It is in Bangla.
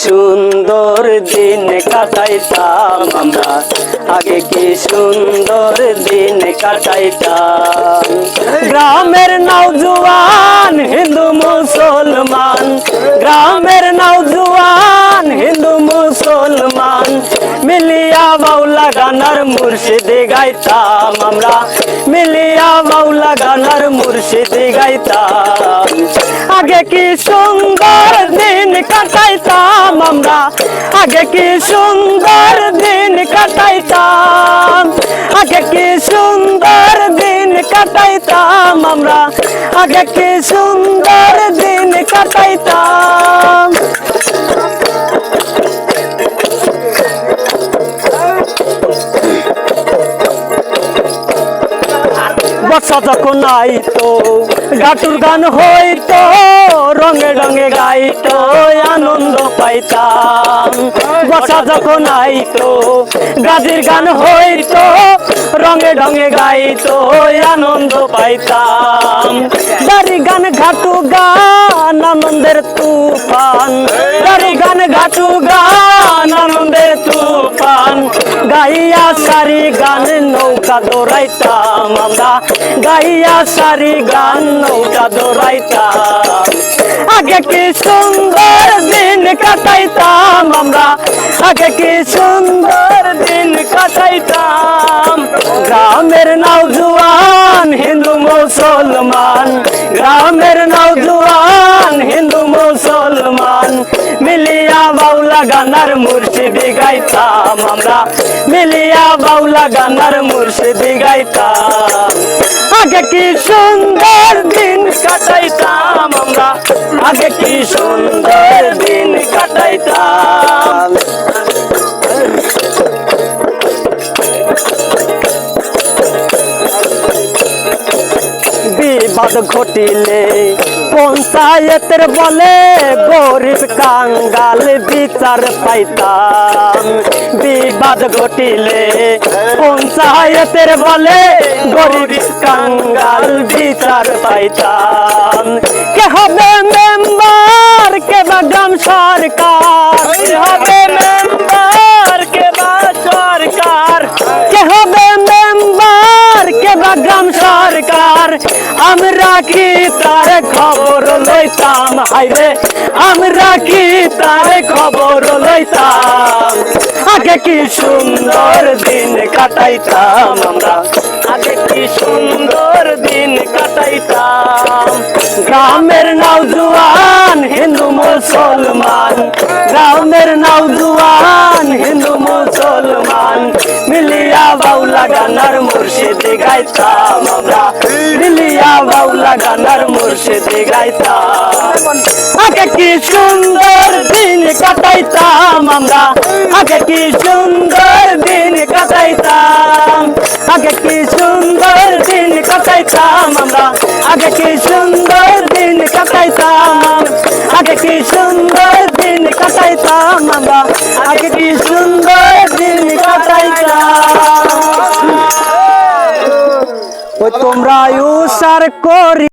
সুন্দর দিন কাটাইতাম আমরা, আগে কি সুন্দর দিন কাটাইতাম। গ্রামের নওজোয়ান হিন্দু মুসলমান, গ্রামের নওজোয়ান হিন্দু মুসলমান মিলিয়া বাউলা গানার মুর্শিদি গাইতাম আমরা, মিলিয়া বাউলা গানার মুর্শিদি গাইতাম। আগে কি সুন্দর দিন কাটাইতাম আমরা, আগে কি সুন্দর দিন কাটাইতাম, আগে কি সুন্দর দিন কাটাইতাম আমরা, আগে কি সুন্দর দিন কাটাইতাম। বর্ষা যখন আইতো গাটুর গান হইতো, রঙে রঙে গাইতো আনন্দ পাইতাম। বর্ষা যখন আইতো গাজির গান হইতো, রঙে রঙে গাইতো আনন্দ পাইতাম। দাড়ি গান ঘাটু গান আনন্দের তুফান, দাড়ি গান ঘাটু গান আনন্দের তুফান গাইয়া সারি গান নৌকা দৌড়াইতাম আমরা, গাইয়া সারি গান নৌকা দৌড়াইতাম। আগে কি সুন্দর দিন কাটাইতাম আমরা, আগে কি সুন্দর দিন কাটাইতাম। গ্রামের নওজোয়ান হিন্দু মুসলমান, গ্রামের নওজোয়ান হিন্দু মুসলমান মিলিয়া বাউলা গানার মুর্শিদি গাইতাম আমরা, মিলিয়া বাউলা গানার মুর্শিদি গাইতাম। আগে কি সুন্দর দিন কাটাইতাম আমরা, আগে কি সুন্দর দিন কাটাইতাম। বিবাদ ঘটিলে পঞ্চায়েতের বলে গরিব কাঙ্গাল বিচার পাইতাম। বিবাদ ঘটিলে পঞ্চায়েতের বলে গরিব কাঙ্গাল বিচার পাইতাম। কে হবে মেম্বার, কে বা গ্রাম সরকার, কে হবে মেম্বার, কে বা সরকার, কে হবে মেম্বার, কে বা গ্রাম সরকার আমরা কি তার খবর লইতাম। হাইরে আমরা কি তার খবর লইতাম। আগে কি সুন্দর দিন কাটাইতাম আমরা, আগে কি সুন্দর দিন কাটাইতাম। গ্রামের নওজোয়ান হিন্দু মুসলমান, গ্রামের নওজোয়ান হিন্দু মুসলমান মিলিয়া বাউলা গানার মুর্শিদি গাইতাম আমরা, মিলিয়া বাউলা গানার মুর্শিদি গাইতাম। আগে কি সুন্দর দিন কাটাইতাম আমরা, আগে কি সুন্দর দিন কাটাইতাম, আগে কি সুন্দর দিন কাটাইতাম আমরা, আগে কি সুন্দর দিন কাটাইতাম, আগে কি সুন্দর দিন কাটাইতাম আমরা, আগে কি সুন্দর দিন কাটাইতাম। ওই তোমরা উসার করি।